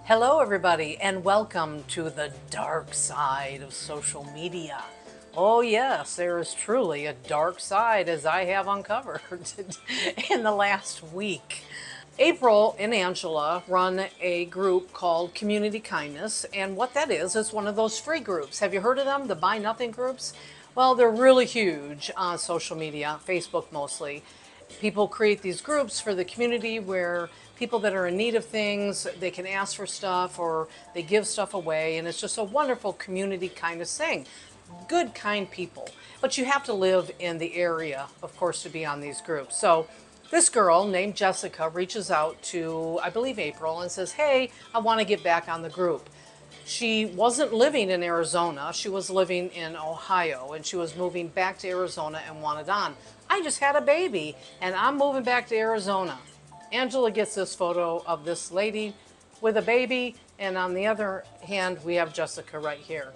Hello, everybody, and welcome to the dark side of social media. Oh, yes, there is truly a dark side, as I have uncovered in the last week. April and Angela run a group called Community Kindness, and what that is one of those free groups. Have you heard of them, the Buy Nothing groups? Well, they're really huge on social media, Facebook mostly. People create these groups for the community where people that are in need of things, they can ask for stuff or they give stuff away, and it's just a wonderful community kind of thing. Good, kind people. But you have to live in the area, of course, to be on these groups. So this girl named Jessica reaches out to, I believe, April and says, hey, I want to get back on the group. She wasn't living in Arizona. She was living in Ohio, and she was moving back to Arizona and wanted on. I just had a baby, and I'm moving back to Arizona. Angela gets this photo of this lady with a baby, and on the other hand, we have Jessica right here.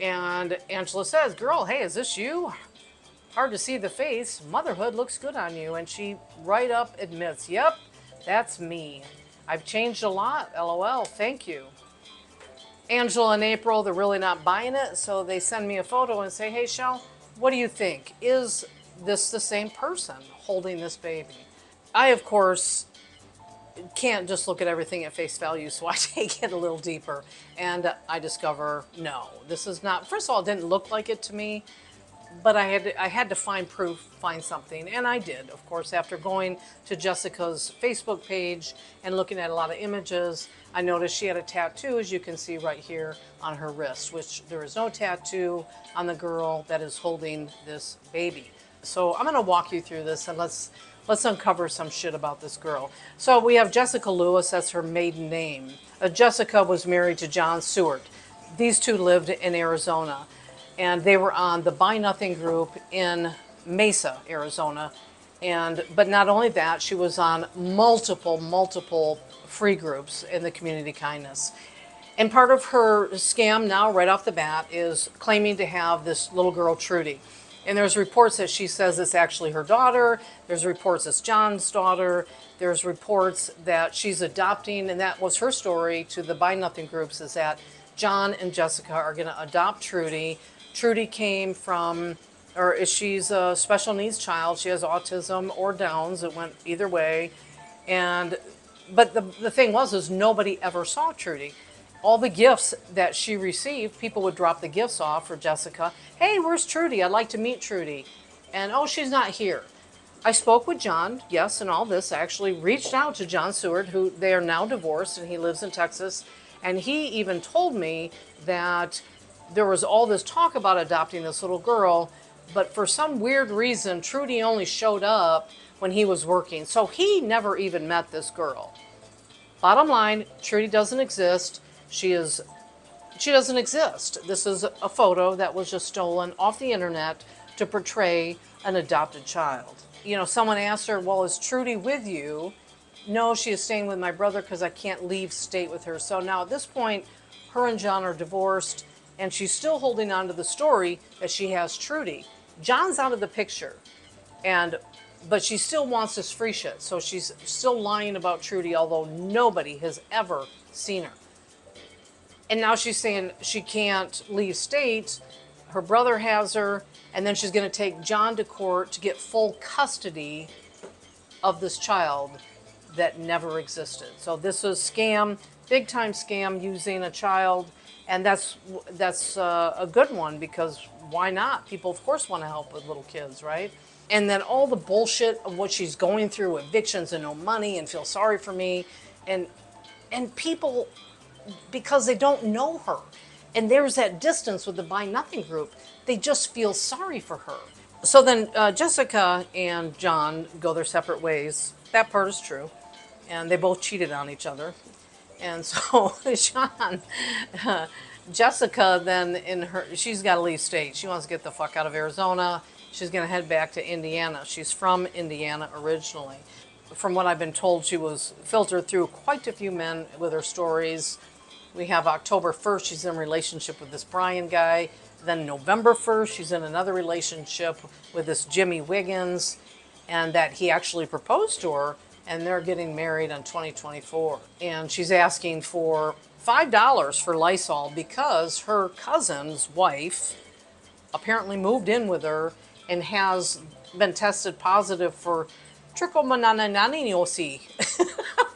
And Angela says, girl, hey, is this you? Hard to see the face. Motherhood looks good on you. And she right up admits, yep, that's me. I've changed a lot, LOL, thank you. Angela and April, they're really not buying it, so they send me a photo and say, hey, Shell, what do you think? Is this the same person holding this baby? I, of course, can't just look at everything at face value, so I take it a little deeper, and I discover, no, this is not. First of all, it didn't look like it to me, but I had to find proof, find something, and I did, of course. After going to Jessica's Facebook page and looking at a lot of images, I noticed she had a tattoo, as you can see right here on her wrist, which there is no tattoo on the girl that is holding this baby. So I'm going to walk you through this, and let's uncover some shit about this girl. So we have Jessica Lewis, that's her maiden name. Jessica was married to John Stewart. These two lived in Arizona, and they were on the Buy Nothing group in Mesa, Arizona. But not only that, she was on multiple free groups in the community kindness. And part of her scam now, right off the bat, is claiming to have this little girl, Trudy. And there's reports that she says it's actually her daughter. There's reports it's John's daughter. There's reports that she's adopting, and that was her story to the Buy Nothing groups, is that John and Jessica are going to adopt Trudy. Trudy came from, or she's a special needs child. She has autism or Downs. It went either way. But the thing was nobody ever saw Trudy. All the gifts that she received, people would drop the gifts off for Jessica. Hey, where's Trudy? I'd like to meet Trudy. And, oh, she's not here. I spoke with John, yes, and all this. I actually reached out to John Stewart, who they are now divorced, and he lives in Texas. And he even told me that there was all this talk about adopting this little girl, but for some weird reason, Trudy only showed up when he was working. So he never even met this girl. Bottom line, Trudy doesn't exist. She doesn't exist. This is a photo that was just stolen off the internet to portray an adopted child. You know, someone asked her, well, is Trudy with you? No, she is staying with my brother because I can't leave state with her. So now at this point, her and John are divorced, and she's still holding on to the story that she has Trudy. John's out of the picture, but she still wants this free shit. So she's still lying about Trudy, although nobody has ever seen her. And now she's saying she can't leave state. Her brother has her, and then she's going to take John to court to get full custody of this child that never existed. So this is scam, big time scam, using a child, and that's a good one, because why not? People, of course, want to help with little kids, right? And then all the bullshit of what she's going through, evictions and no money, and feel sorry for me, and people, because they don't know her, and there's that distance with the Buy Nothing group, they just feel sorry for her. So then Jessica and John go their separate ways. That part is true. And they both cheated on each other. And so Jessica then, she's got to leave state. She wants to get the fuck out of Arizona. She's going to head back to Indiana. She's from Indiana originally. From what I've been told, she was filtered through quite a few men with her stories. We have October 1st, she's in a relationship with this Brian guy. Then November 1st, she's in another relationship with this Jimmy Wiggins, and that he actually proposed to her and they're getting married in 2024. And she's asking for $5 for Lysol because her cousin's wife apparently moved in with her and has been tested positive for trichomoniasis.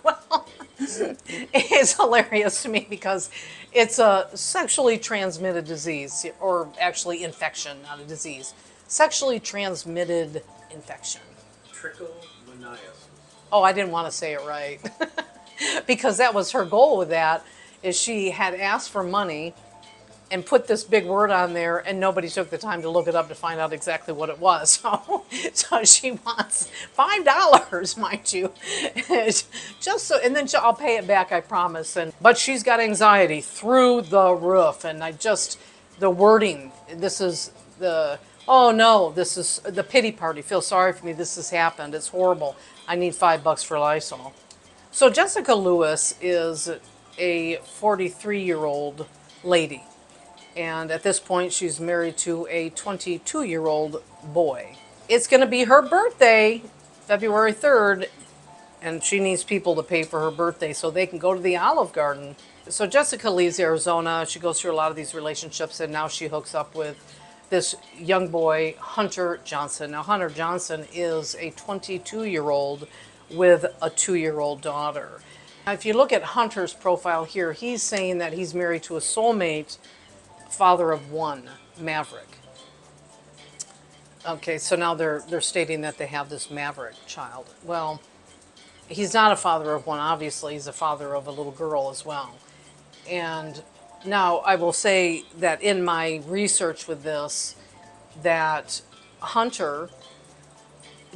Well, it's hilarious to me because it's a sexually transmitted disease, or actually infection, not a disease. Sexually transmitted infection. Trichomoniasis. Oh, I didn't want to say it right. Because that was her goal with that, is she had asked for money and put this big word on there, and nobody took the time to look it up to find out exactly what it was. So she wants $5, mind you, just so, and then I'll pay it back, I promise. But she's got anxiety through the roof, and the wording. This is the, oh no, this is the pity party. Feel sorry for me. This has happened. It's horrible. I need $5 for Lysol. So Jessica Lewis is a 43-year-old lady. And at this point, she's married to a 22-year-old boy. It's going to be her birthday, February 3rd, and she needs people to pay for her birthday so they can go to the Olive Garden. So Jessica leaves Arizona. She goes through a lot of these relationships, and now she hooks up with this young boy, Hunter Johnson. Now, Hunter Johnson is a 22-year-old with a 2-year-old daughter. Now, if you look at Hunter's profile here, he's saying that he's married to a soulmate, father of one, Maverick. Okay, so now they're stating that they have this Maverick child. Well, he's not a father of one, obviously. He's a father of a little girl as well. And now I will say that in my research with this, that Hunter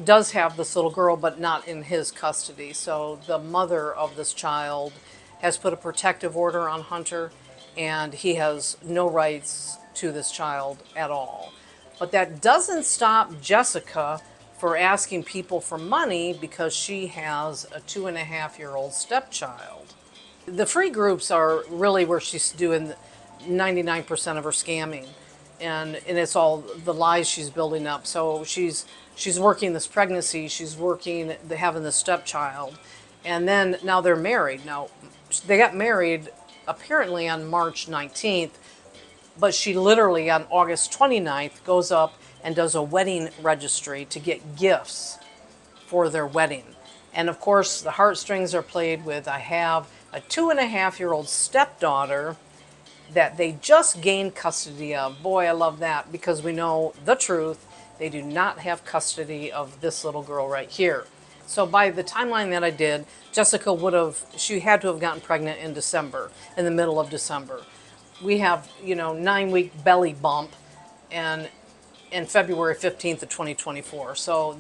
does have this little girl, but not in his custody. So the mother of this child has put a protective order on Hunter, and he has no rights to this child at all. But that doesn't stop Jessica for asking people for money because she has a 2.5-year-old stepchild. The free groups are really where she's doing 99% of her scamming, and it's all the lies she's building up. So she's working this pregnancy, she's working having this stepchild, and then now they're married. Now they got married apparently on March 19th, but she literally on August 29th goes up and does a wedding registry to get gifts for their wedding. And of course the heartstrings are played with. I have a 2.5-year-old stepdaughter that they just gained custody of. Boy, I love that, because we know the truth. They do not have custody of this little girl right here. So by the timeline that I did, Jessica she had to have gotten pregnant in December, in the middle of December. We have, 9-week belly bump, and in February 15th of 2024. So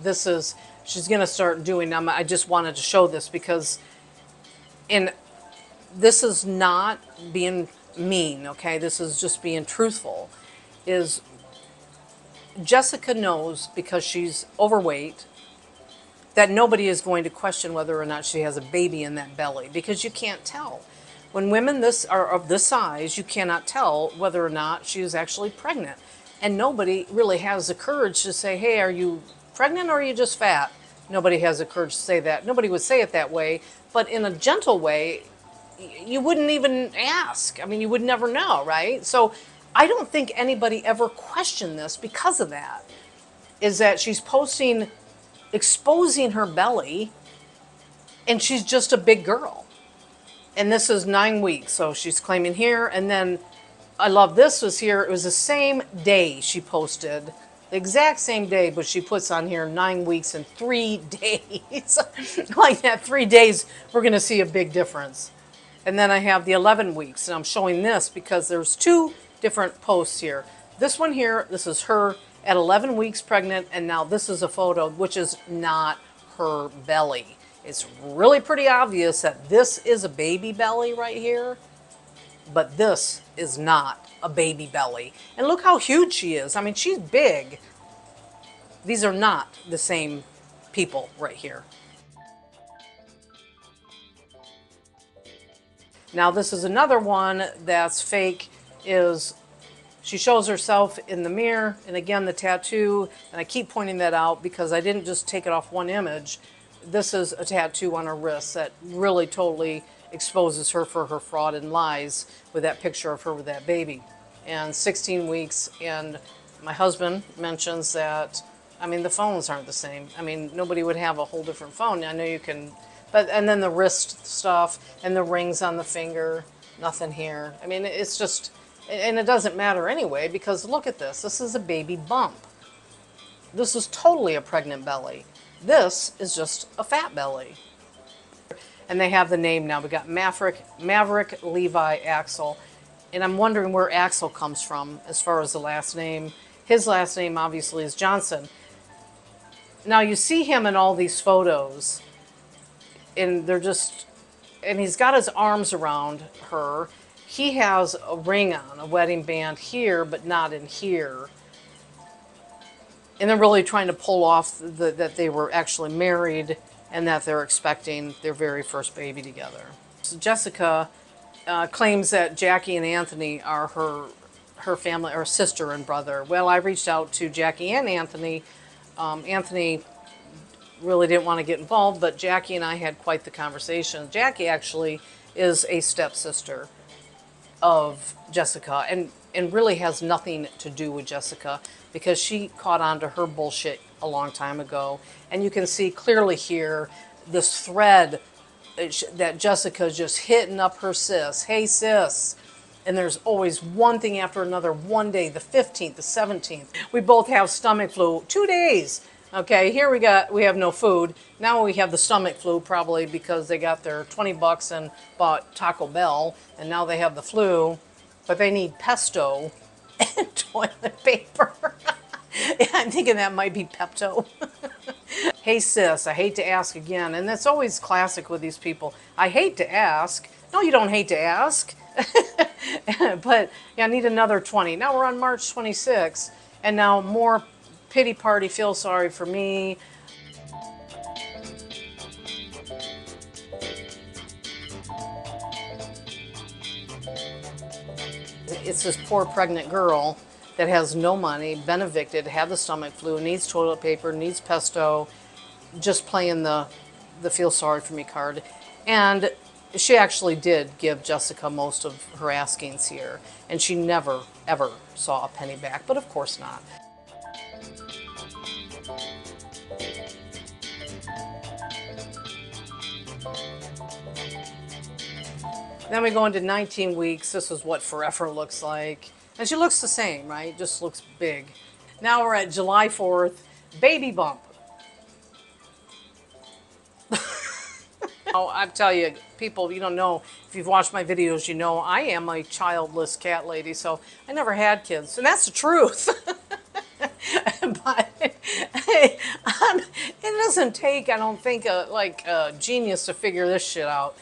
she's going to start doing, I just wanted to show this because, and this is not being mean, okay? This is just being truthful. Is Jessica knows, because she's overweight, that nobody is going to question whether or not she has a baby in that belly, because you can't tell. When women are of this size, you cannot tell whether or not she is actually pregnant. And nobody really has the courage to say, hey, are you pregnant or are you just fat? Nobody has the courage to say that. Nobody would say it that way, but in a gentle way, you wouldn't even ask. I mean, you would never know, right? So I don't think anybody ever questioned this because of that, is that she's posting, exposing her belly, and she's just a big girl. And this is 9 weeks, so she's claiming here. And then I love this was here. It was the same day she posted, the exact same day, but she puts on here 9 weeks and 3 days. Like that 3 days, we're going to see a big difference. And then I have the 11 weeks, and I'm showing this because there's 2 different posts here. This one here, this is her at 11 weeks pregnant, and now this is a photo which is not her belly. It's really pretty obvious that this is a baby belly right here, but this is not a baby belly. And look how huge she is. I mean, she's big. These are not the same people right here. Now this is another one that's fake. Is she shows herself in the mirror, and again the tattoo, and I keep pointing that out because I didn't just take it off one image. this is a tattoo on her wrist that really totally exposes her for her fraud and lies with that picture of her with that baby. And 16 weeks, and my husband mentions that, I mean, the phones aren't the same. I mean, nobody would have a whole different phone. I know you can, but, and then the wrist stuff and the rings on the finger, nothing here. I mean, it's just, and it doesn't matter anyway, because look at this. This is a baby bump. This is totally a pregnant belly. This is just a fat belly. And they have the name now. We got Maverick Levi Axel. And I'm wondering where Axel comes from as far as the last name. His last name obviously is Johnson. Now you see him in all these photos, and they're just, and he's got his arms around her. He has a ring on, a wedding band here, but not in here. And they're really trying to pull off that they were actually married and that they're expecting their very first baby together. So Jessica claims that Jackie and Anthony are her family, or sister and brother. Well, I reached out to Jackie and Anthony. Anthony really didn't want to get involved, but Jackie and I had quite the conversation. Jackie actually is a stepsister of Jessica, and really has nothing to do with Jessica, because she caught on to her bullshit a long time ago. And you can see clearly here this thread that Jessica's just hitting up her sis. Hey, sis. And there's always one thing after another. One day, the 15th, the 17th. We both have stomach flu. 2 days. Okay, here we have no food. Now we have the stomach flu, probably because they got their 20 bucks and bought Taco Bell, and now they have the flu, but they need pesto and toilet paper. Yeah, I'm thinking that might be Pepto. Hey sis, I hate to ask again, and that's always classic with these people. I hate to ask. No, you don't hate to ask. But yeah, I need another 20. Now we're on March 26th, and now more pity party, feel sorry for me. It's this poor pregnant girl that has no money, been evicted, had the stomach flu, needs toilet paper, needs pesto, just playing the feel sorry for me card. And she actually did give Jessica most of her askings here, and she never, ever saw a penny back, but of course not. Then we go into 19 weeks. This is what forever looks like. And she looks the same, right? Just looks big. Now we're at July 4th, baby bump. Oh, I tell you, people, you don't know, if you've watched my videos, you know I am a childless cat lady, so I never had kids. And that's the truth. But it doesn't take, I don't think, a genius to figure this shit out.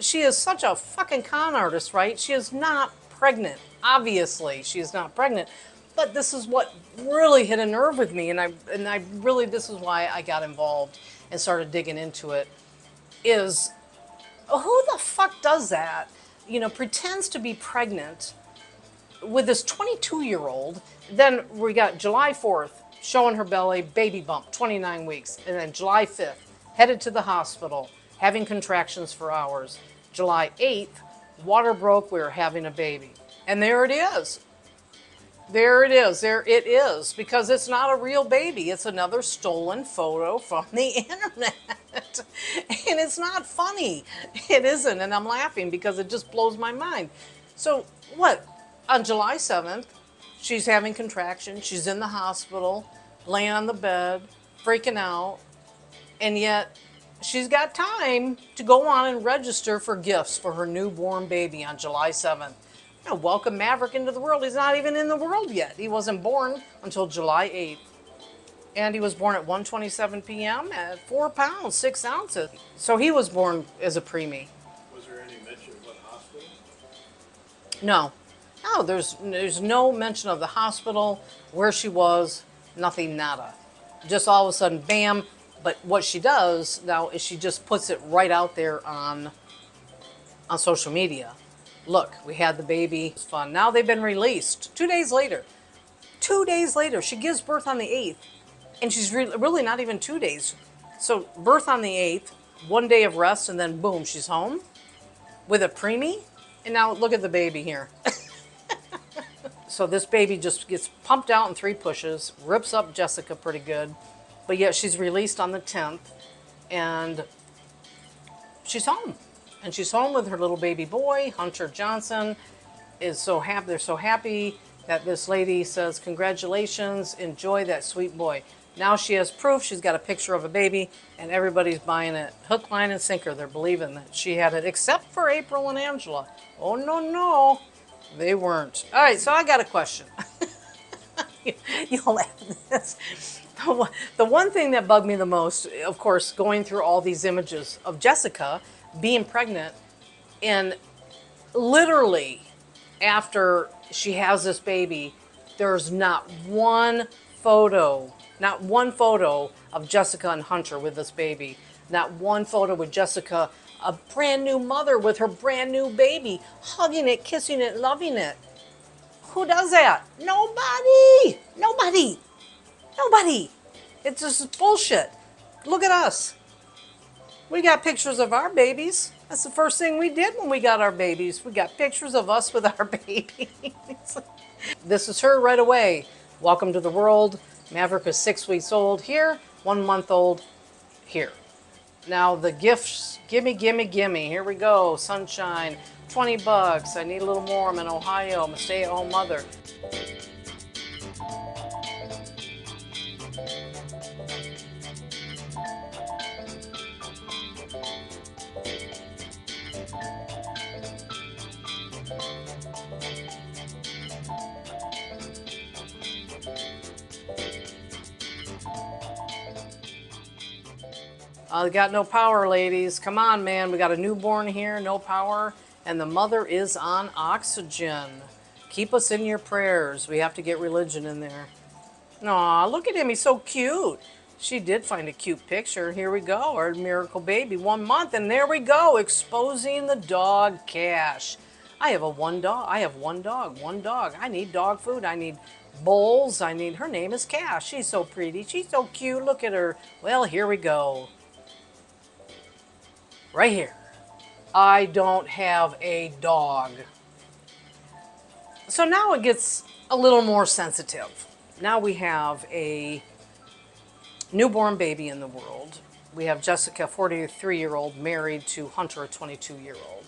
She is such a fucking con artist, right? She is not pregnant. Obviously, she is not pregnant. But this is what really hit a nerve with me, and I really, this is why I got involved and started digging into it, is who the fuck does that? You know, pretends to be pregnant with this 22-year-old. Then we got July 4th, showing her belly, baby bump, 29 weeks. And then July 5th, headed to the hospital, having contractions for hours. July 8th, water broke, we were having a baby. And there it is. There it is. There it is. Because it's not a real baby. It's another stolen photo from the internet. And it's not funny. It isn't. And I'm laughing because it just blows my mind. So what? On July 7th, she's having contractions. She's in the hospital, laying on the bed, freaking out. And yet she's got time to go on and register for gifts for her newborn baby on July 7th. You know, welcome Maverick into the world. He's not even in the world yet. He wasn't born until July 8th. And he was born at 1:27 p.m. at 4 pounds, 6 ounces. So he was born as a preemie. Was there any mention of what hospital? No. No, there's no mention of the hospital, where she was, nothing, nada. Just all of a sudden, bam. But what she does now is she just puts it right out there on social media. Look, we had the baby. It's fun. Now they've been released. 2 days later. 2 days later. She gives birth on the 8th. And she's really not even 2 days. So birth on the 8th, 1 day of rest, and then boom, she's home with a preemie. And now look at the baby here. So this baby just gets pumped out in 3 pushes, rips up Jessica pretty good, but yet she's released on the 10th, and she's home. And she's home with her little baby boy. Hunter Johnson is so happy. They're so happy that this lady says, congratulations, enjoy that sweet boy. Now she has proof. She's got a picture of a baby, and everybody's buying it. Hook, line, and sinker. They're believing that she had it, except for April and Angela. Oh, no, no. They weren't. All right, so I got a question. You'll laugh at this. The one thing that bugged me the most, of course, going through all these images of Jessica being pregnant, and literally after she has this baby, there's not one photo of Jessica and Hunter with this baby. Not one photo with Jessica, a brand new mother with her brand new baby, hugging it, kissing it, loving it. Who does that? Nobody. Nobody. Nobody. It's just bullshit. Look at us. We got pictures of our babies. That's the first thing we did when we got our babies. We got pictures of us with our babies. This is her right away. Welcome to the world. Maverick is 6 weeks old here, 1 month old here. Now the gifts, gimme, gimme, gimme. Here we go. Sunshine, 20 bucks. I need a little more. I'm in Ohio. I'm a stay-at-home mother. I got no power, ladies. Come on, man. We got a newborn here, no power, and the mother is on oxygen. Keep us in your prayers. We have to get religion in there. Aw, look at him. He's so cute. She did find a cute picture. Here we go. Our miracle baby, 1 month, and there we go. Exposing the dog cash. I have one dog. One dog. I need dog food. I need bowls. Her name is Cash. She's so pretty. She's so cute. Look at her. Well, here we go. Right here. I don't have a dog. So now it gets a little more sensitive. Now we have a newborn baby in the world. We have Jessica, 43-year-old, married to Hunter, a 22-year-old.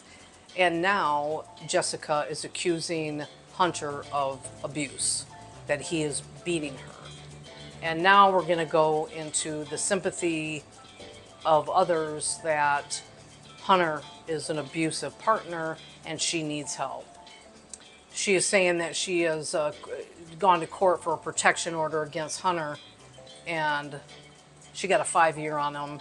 And now Jessica is accusing Hunter of abuse, that he is beating her. And now we're going to go into the sympathy of others that Hunter is an abusive partner and she needs help. She is saying that she has gone to court for a protection order against Hunter, and she got a 5-year on him.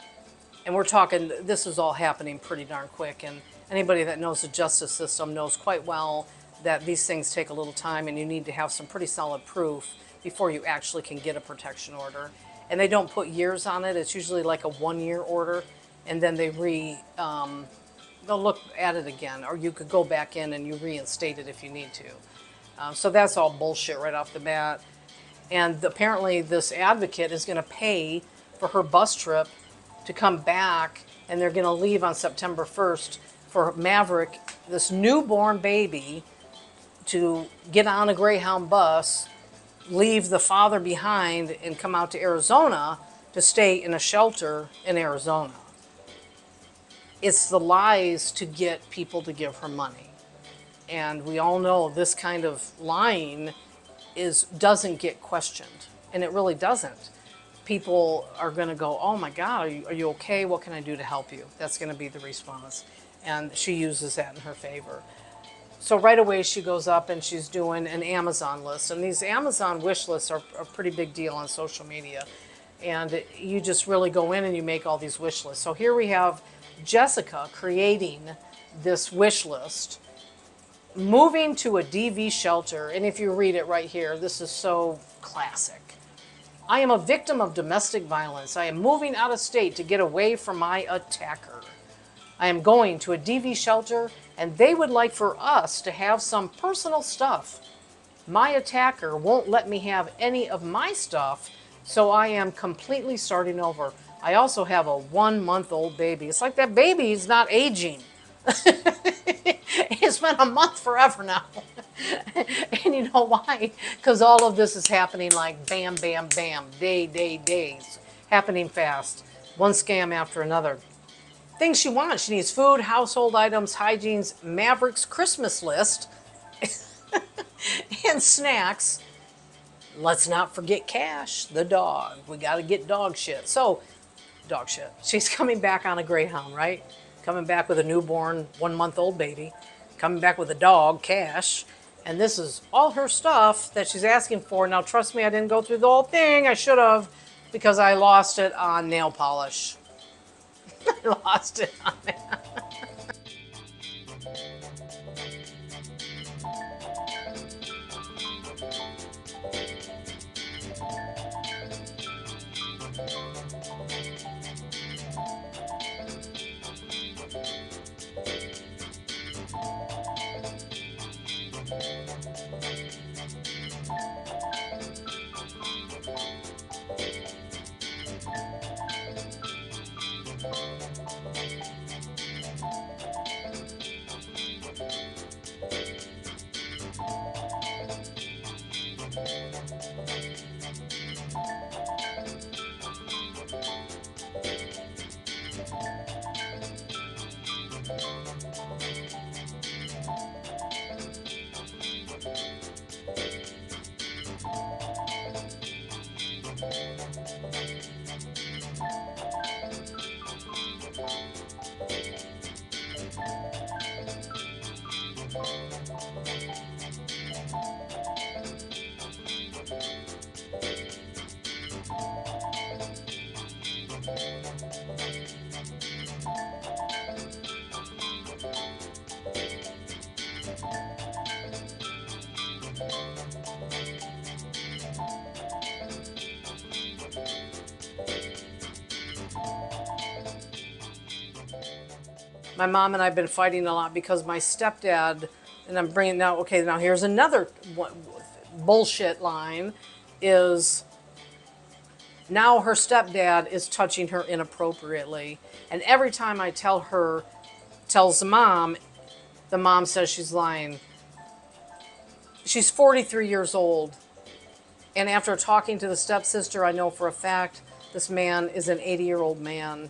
And we're talking, this is all happening pretty darn quick, and anybody that knows the justice system knows quite well that these things take a little time, and you need to have some pretty solid proof before you actually can get a protection order. And they don't put years on it. It's usually like a 1-year order, and then they'll look at it again, or you could go back in and you reinstate it if you need to. So that's all bullshit right off the bat. And apparently this advocate is going to pay for her bus trip to come back, and they're going to leave on September 1st for Maverick, this newborn baby, to get on a Greyhound bus, leave the father behind, and come out to Arizona to stay in a shelter in Arizona. It's the lies to get people to give her money. And we all know this kind of lying doesn't get questioned, and it really doesn't. People are going to go, oh my God, are you okay? What can I do to help you? That's going to be the response. And she uses that in her favor. So right away she goes up and she's doing an Amazon list. And these Amazon wish lists are a pretty big deal on social media. And you just really go in and you make all these wish lists. So here we have Jessica creating this wish list, moving to a DV shelter. And if you read it right here, this is so classic. I am a victim of domestic violence. I am moving out of state to get away from my attacker. I am going to a DV shelter, and they would like for us to have some personal stuff. My attacker won't let me have any of my stuff, so I am completely starting over. I also have a 1-month-old baby. It's like that baby is not aging. It's been a month forever now. And you know why? Because all of this is happening like bam, bam, bam, days. Happening fast. One scam after another. Things she wants. She needs food, household items, hygiene's Mavericks Christmas list, and snacks. Let's not forget Cash, the dog. We got to get dog shit. So, dog shit. She's coming back on a Greyhound, right? Coming back with a newborn 1-month-old baby. Coming back with a dog, Cash. And this is all her stuff that she's asking for. Now, trust me, I didn't go through the whole thing. I should have, because I lost it on nail polish. I lost it on that. My mom and I have been fighting a lot because my stepdad, and I'm bringing now, okay, now here's another bullshit line, is now her stepdad is touching her inappropriately. And every time I tells the mom says she's lying. She's 43 years old. And after talking to the stepsister, I know for a fact this man is an 80-year-old man.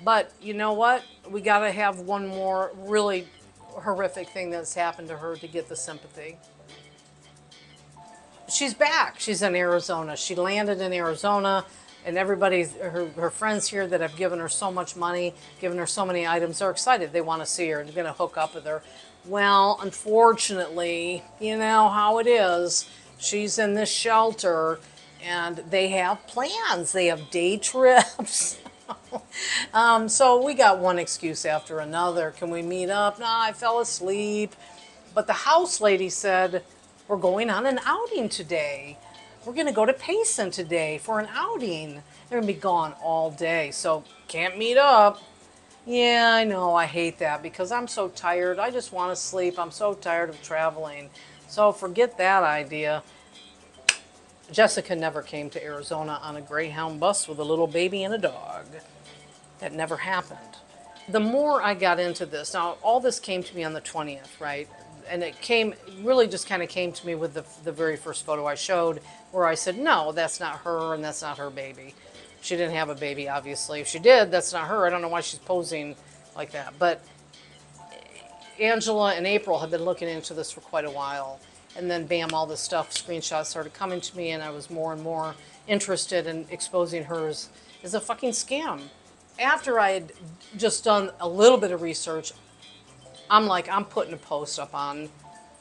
But you know what? We got to have one more really horrific thing that's happened to her to get the sympathy. She's back. She's in Arizona. She landed in Arizona, and everybody, her friends here that have given her so much money, given her so many items, are excited. They want to see her. They're going to hook up with her. Well, unfortunately, you know how it is. She's in this shelter, and they have plans. They have day trips. So we got one excuse after another. Can we meet up? Nah, I fell asleep. But the house lady said, we're going on an outing today. We're going to go to Payson today for an outing. They're going to be gone all day, so can't meet up. Yeah, I know. I hate that because I'm so tired. I just want to sleep. I'm so tired of traveling. So forget that idea. Jessica never came to Arizona on a Greyhound bus with a little baby and a dog. That never happened. The more I got into this, now all this came to me on the 20th, right? And it really just kind of came to me with the very first photo I showed, where I said, no, that's not her and that's not her baby. She didn't have a baby, obviously. If she did, that's not her. I don't know why she's posing like that. But Angela and April have been looking into this for quite a while. And then, bam, all this stuff, screenshots started coming to me, and I was more and more interested in exposing her as a fucking scam. After I had just done a little bit of research, I'm like, I'm putting a post up on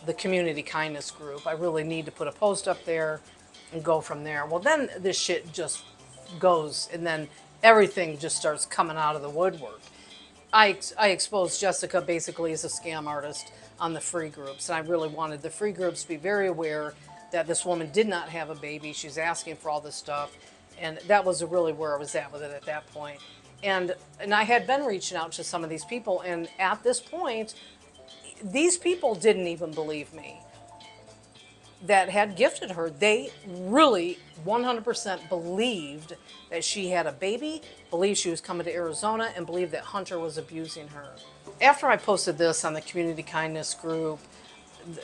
the community kindness group. I really need to put a post up there and go from there. Well, then this shit just goes, and then everything just starts coming out of the woodwork. I exposed Jessica basically as a scam artist on the free groups, and I really wanted the free groups to be very aware that this woman did not have a baby. She's asking for all this stuff, and that was really where I was at with it at that point. And I had been reaching out to some of these people, and at this point, these people didn't even believe me. that had gifted her. They really 100% believed that she had a baby, believed she was coming to Arizona, and believed that Hunter was abusing her. After I posted this on the community kindness group,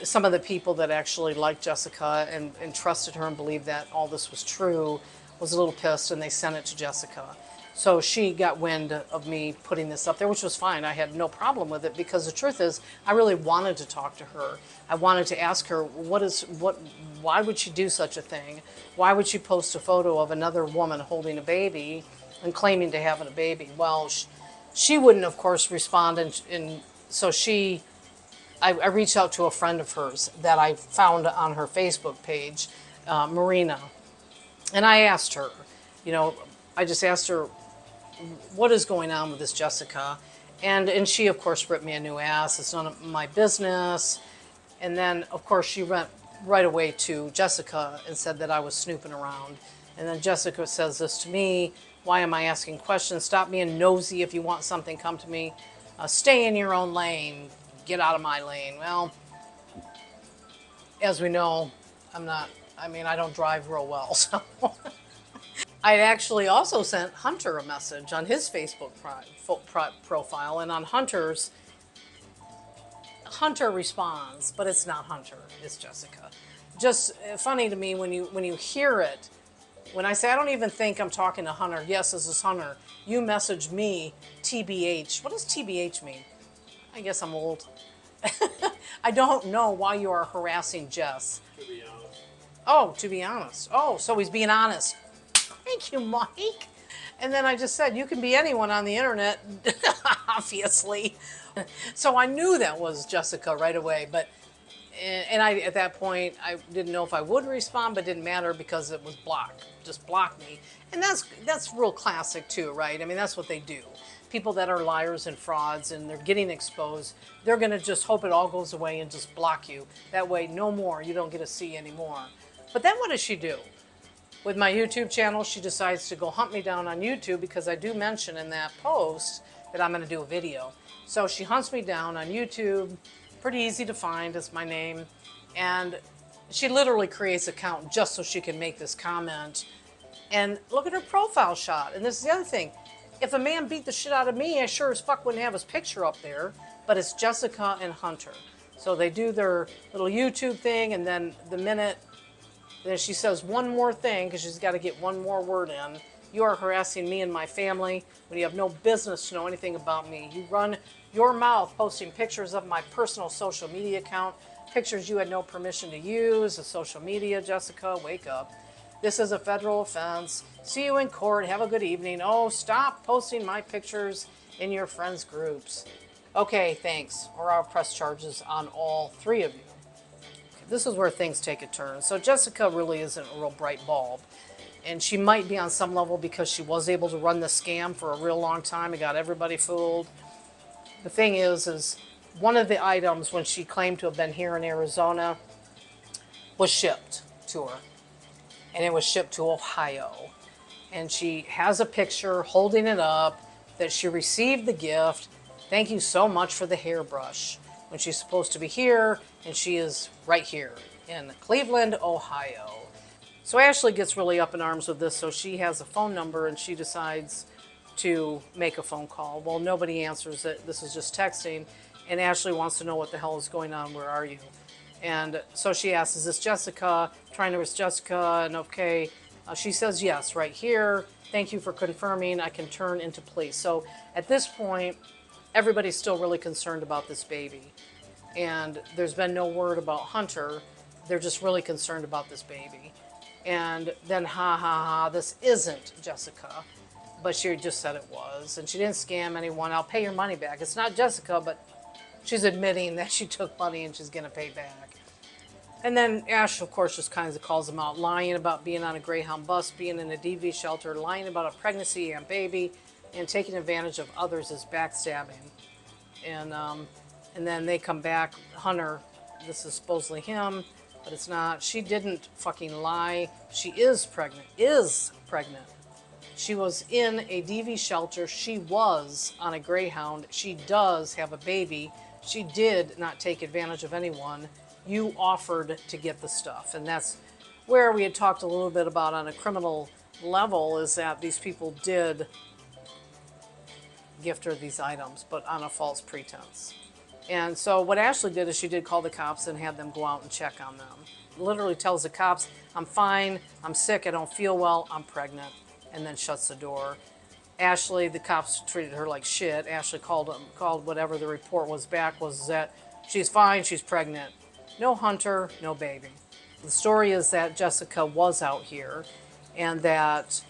some of the people that actually liked Jessica and trusted her and believed that all this was true was a little pissed, and they sent it to Jessica. So she got wind of me putting this up there, which was fine. I had no problem with it because the truth is, I really wanted to talk to her. I wanted to ask her, why would she do such a thing? Why would she post a photo of another woman holding a baby and claiming to have a baby? Well, she wouldn't, of course, respond, and so I reached out to a friend of hers that I found on her Facebook page, Marina, and I asked her, I just asked her, what is going on with this Jessica? And she, of course, ripped me a new ass. It's none of my business. And then, of course, she went right away to Jessica and said that I was snooping around. And then Jessica says this to me, why am I asking questions? Stop being nosy. If you want something, come to me. Stay in your own lane. Get out of my lane. Well, as we know, I don't drive real well, so. I actually also sent Hunter a message on his Facebook profile, and on Hunter's, Hunter responds, but it's not Hunter, it's Jessica. Just funny to me when you hear it, when I say I don't even think I'm talking to Hunter, yes, this is Hunter, you message me, TBH. What does TBH mean? I guess I'm old. I don't know why you are harassing Jess. To be honest. Oh, to be honest. Oh, so he's being honest. Thank you, Mike. And then I just said, you can be anyone on the internet, obviously. So I knew that was Jessica right away. And at that point, I didn't know if I would respond, but it didn't matter because it was blocked. Just block me. And that's real classic too, right? I mean, that's what they do. People that are liars and frauds and they're getting exposed, they're going to just hope it all goes away and just block you. That way, no more. You don't get to see anymore. But then what does she do? With my YouTube channel, she decides to go hunt me down on YouTube because I do mention in that post that I'm going to do a video. So she hunts me down on YouTube, pretty easy to find, it's my name, and she literally creates an account just so she can make this comment. And look at her profile shot. And this is the other thing. If a man beat the shit out of me, I sure as fuck wouldn't have his picture up there, but it's Jessica and Hunter. So they do their little YouTube thing, and then the minute then she says one more thing, because she's got to get one more word in. You are harassing me and my family when you have no business to know anything about me. You run your mouth posting pictures of my personal social media account, pictures you had no permission to use, the social media, Jessica, wake up. This is a federal offense. See you in court. Have a good evening. Oh, stop posting my pictures in your friends' groups. Okay, thanks. Or I'll press charges on all three of you. This is where things take a turn. So Jessica really isn't a real bright bulb. And she might be on some level because she was able to run the scam for a real long time and got everybody fooled. The thing is one of the items when she claimed to have been here in Arizona was shipped to her. And it was shipped to Ohio. And she has a picture holding it up that she received the gift. Thank you so much for the hairbrush. When she's supposed to be here, and she is right here in Cleveland, Ohio. So Ashley gets really up in arms with this, so she has a phone number and she decides to make a phone call. Well, nobody answers it. This is just texting, and Ashley wants to know what the hell is going on. Where are you? And so she asks, is this Jessica? Trying to reach Jessica, and okay. She says yes, right here. Thank you for confirming. I can turn into police. So at this point, everybody's still really concerned about this baby. And there's been no word about Hunter. They're just really concerned about this baby. And then, this isn't Jessica. But she just said it was. And she didn't scam anyone. I'll pay your money back. It's not Jessica, but she's admitting that she took money and she's going to pay back. And then Ash, of course, just kind of calls them out, lying about being on a Greyhound bus, being in a DV shelter, lying about a pregnancy and baby, and taking advantage of others is backstabbing. And then they come back, Hunter, this is supposedly him, but it's not. She didn't fucking lie. She is pregnant. She was in a DV shelter. She was on a Greyhound. She does have a baby. She did not take advantage of anyone. you offered to get the stuff. And that's where we had talked a little bit about on a criminal level, is that these people did gift her these items, but on a false pretense. And so what Ashley did is she did call the cops and had them go out and check on them. Literally tells the cops, I'm fine, I'm sick, I don't feel well, I'm pregnant, and then shuts the door. Ashley, the cops treated her like shit. Ashley called whatever the report was back, was that she's fine, she's pregnant. No Hunter, no baby. The story is that Jessica was out here and that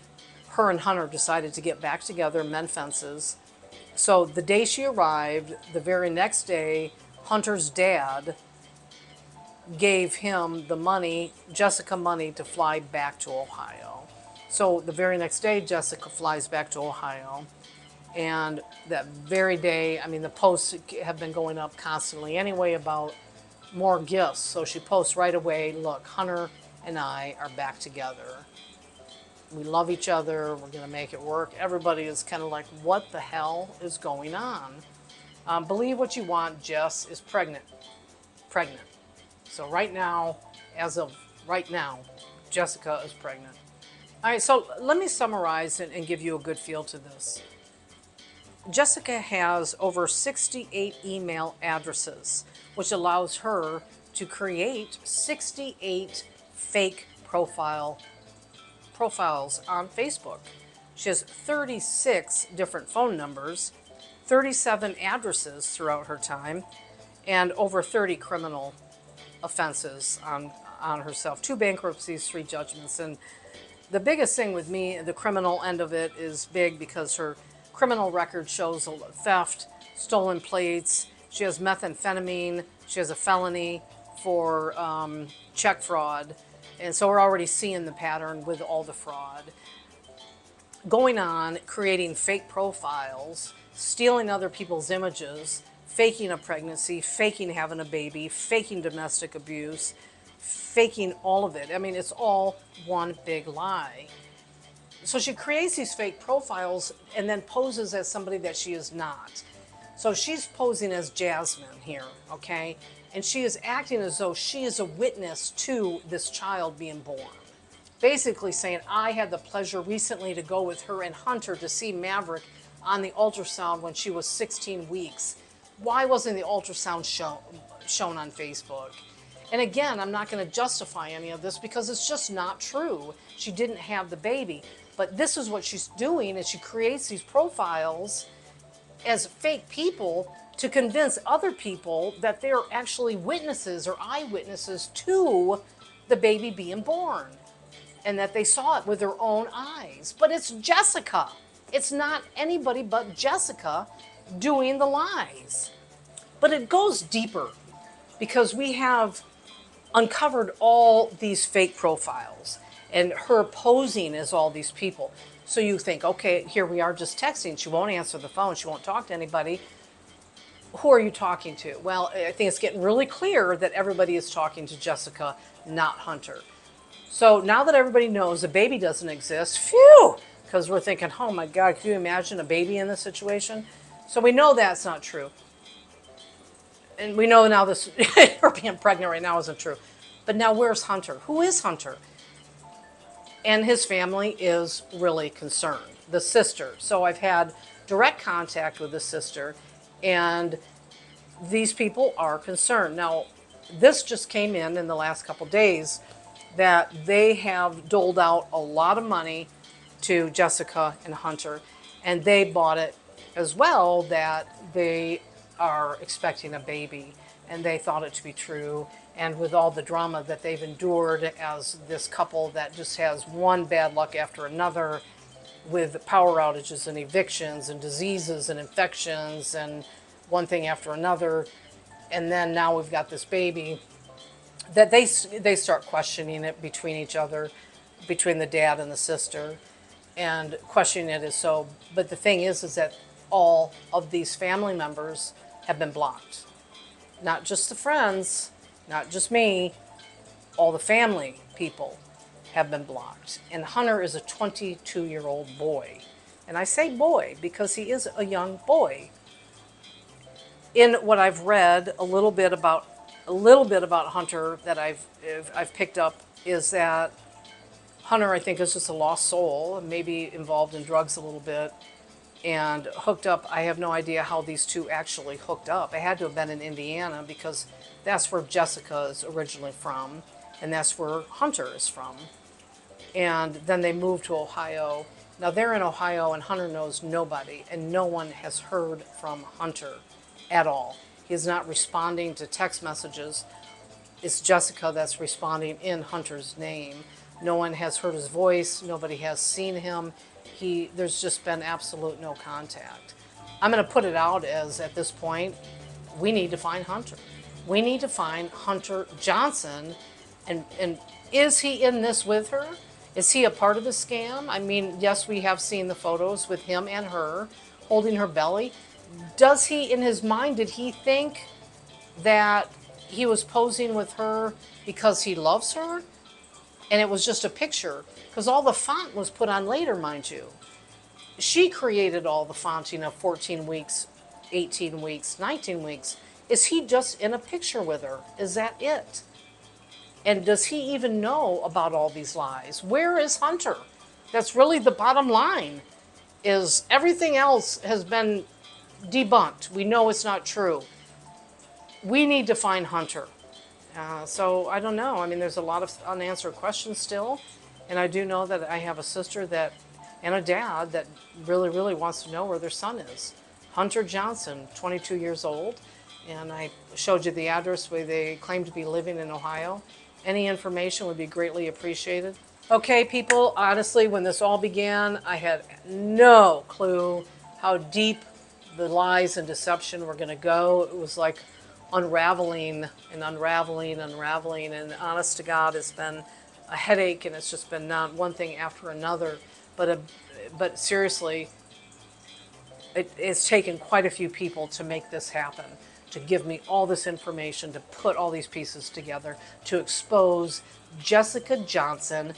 her and Hunter decided to get back together, mend fences. So the day she arrived, the very next day, Hunter's dad gave him the money, Jessica money, to fly back to Ohio. So the very next day, Jessica flies back to Ohio. And that very day, I mean, the posts have been going up constantly anyway about more gifts. So she posts right away, look, Hunter and I are back together. We love each other. We're going to make it work. Everybody is kind of like, what the hell is going on? Believe what you want. Jess is pregnant. Pregnant. So right now, as of right now, Jessica is pregnant. All right, so let me summarize and give you a good feel to this. Jessica has over 68 email addresses, which allows her to create 68 fake profiles on Facebook. She has 36 different phone numbers, 37 addresses throughout her time, and over 30 criminal offenses on herself. 2 bankruptcies, 3 judgments. And the biggest thing with me, the criminal end of it is big because her criminal record shows theft, stolen plates. She has methamphetamine. She has a felony for check fraud. And so we're already seeing the pattern with all the fraud going on, creating fake profiles, stealing other people's images, faking a pregnancy, faking having a baby, faking domestic abuse, faking all of it. I mean, it's all one big lie. So she creates these fake profiles and then poses as somebody that she is not. So she's posing as Jasmine here, okay? And she is acting as though she is a witness to this child being born. Basically saying, I had the pleasure recently to go with her and Hunter to see Maverick on the ultrasound when she was 16 weeks. Why wasn't the ultrasound shown on Facebook? And again, I'm not going to justify any of this because it's just not true. She didn't have the baby. But this is what she's doing, is she creates these profiles as fake people to convince other people that they're actually witnesses or eyewitnesses to the baby being born and that they saw it with their own eyes. But it's Jessica. It's not anybody but Jessica doing the lies. But it goes deeper because we have uncovered all these fake profiles and her posing as all these people. So you think, okay, here we are just texting. She won't answer the phone. She won't talk to anybody. Who are you talking to? Well, I think it's getting really clear that everybody is talking to Jessica, not Hunter. So now that everybody knows the baby doesn't exist, phew, because we're thinking, oh my God, can you imagine a baby in this situation? So we know that's not true. And we know now this, her being pregnant right now isn't true. But now where's Hunter? Who is Hunter? And his family is really concerned. The sister. So I've had direct contact with the sister, and these people are concerned. Now, this just came in the last couple days that they have doled out a lot of money to Jessica and Hunter, and they bought it as well, that they are expecting a baby, and they thought it to be true. And with all the drama that they've endured as this couple that just has one bad luck after another, with power outages and evictions and diseases and infections and one thing after another, and then now we've got this baby, that they start questioning it between each other, between the dad and the sister, and questioning it is so. But the thing is that all of these family members have been blocked. Not just the friends, not just me, all the family people have been blocked. And Hunter is a 22-year-old boy. And I say boy because he is a young boy. In what I've read a little bit about a little bit about Hunter that I've picked up is that Hunter, I think, is just a lost soul, maybe involved in drugs a little bit, and hooked up. I have no idea how these two actually hooked up. It had to have been in Indiana because that's where Jessica is originally from, and that's where Hunter is from. And then they moved to Ohio. Now they're in Ohio, and Hunter knows nobody, and no one has heard from Hunter at all. He is not responding to text messages. It's Jessica that's responding in Hunter's name. No one has heard his voice. Nobody has seen him. There's just been absolute no contact. I'm going to put it out as, at this point, we need to find Hunter. We need to find Hunter Johnson. And is he in this with her? Is he a part of the scam? I mean, yes, we have seen the photos with him and her holding her belly. Does he, in his mind, did he think that he was posing with her because he loves her? And it was just a picture, because all the font was put on later, mind you. She created all the fonting of 14 weeks, 18 weeks, 19 weeks. Is he just in a picture with her? Is that it? And does he even know about all these lies? Where is Hunter? That's really the bottom line, is everything else has been debunked. We know it's not true. We need to find Hunter. So I don't know. I mean, there's a lot of unanswered questions still. And I do know that I have a sister and a dad that really, really wants to know where their son is. Hunter Johnson, 22 years old. And I showed you the address where they claim to be living in Ohio. Any information would be greatly appreciated. Okay, people, honestly, when this all began, I had no clue how deep the lies and deception were going to go. It was like unraveling and unraveling, unraveling, and honest to God, it's been a headache, and it's just been not one thing after another. But seriously, it's taken quite a few people to make this happen, to give me all this information, to put all these pieces together, to expose Jessica Johnson.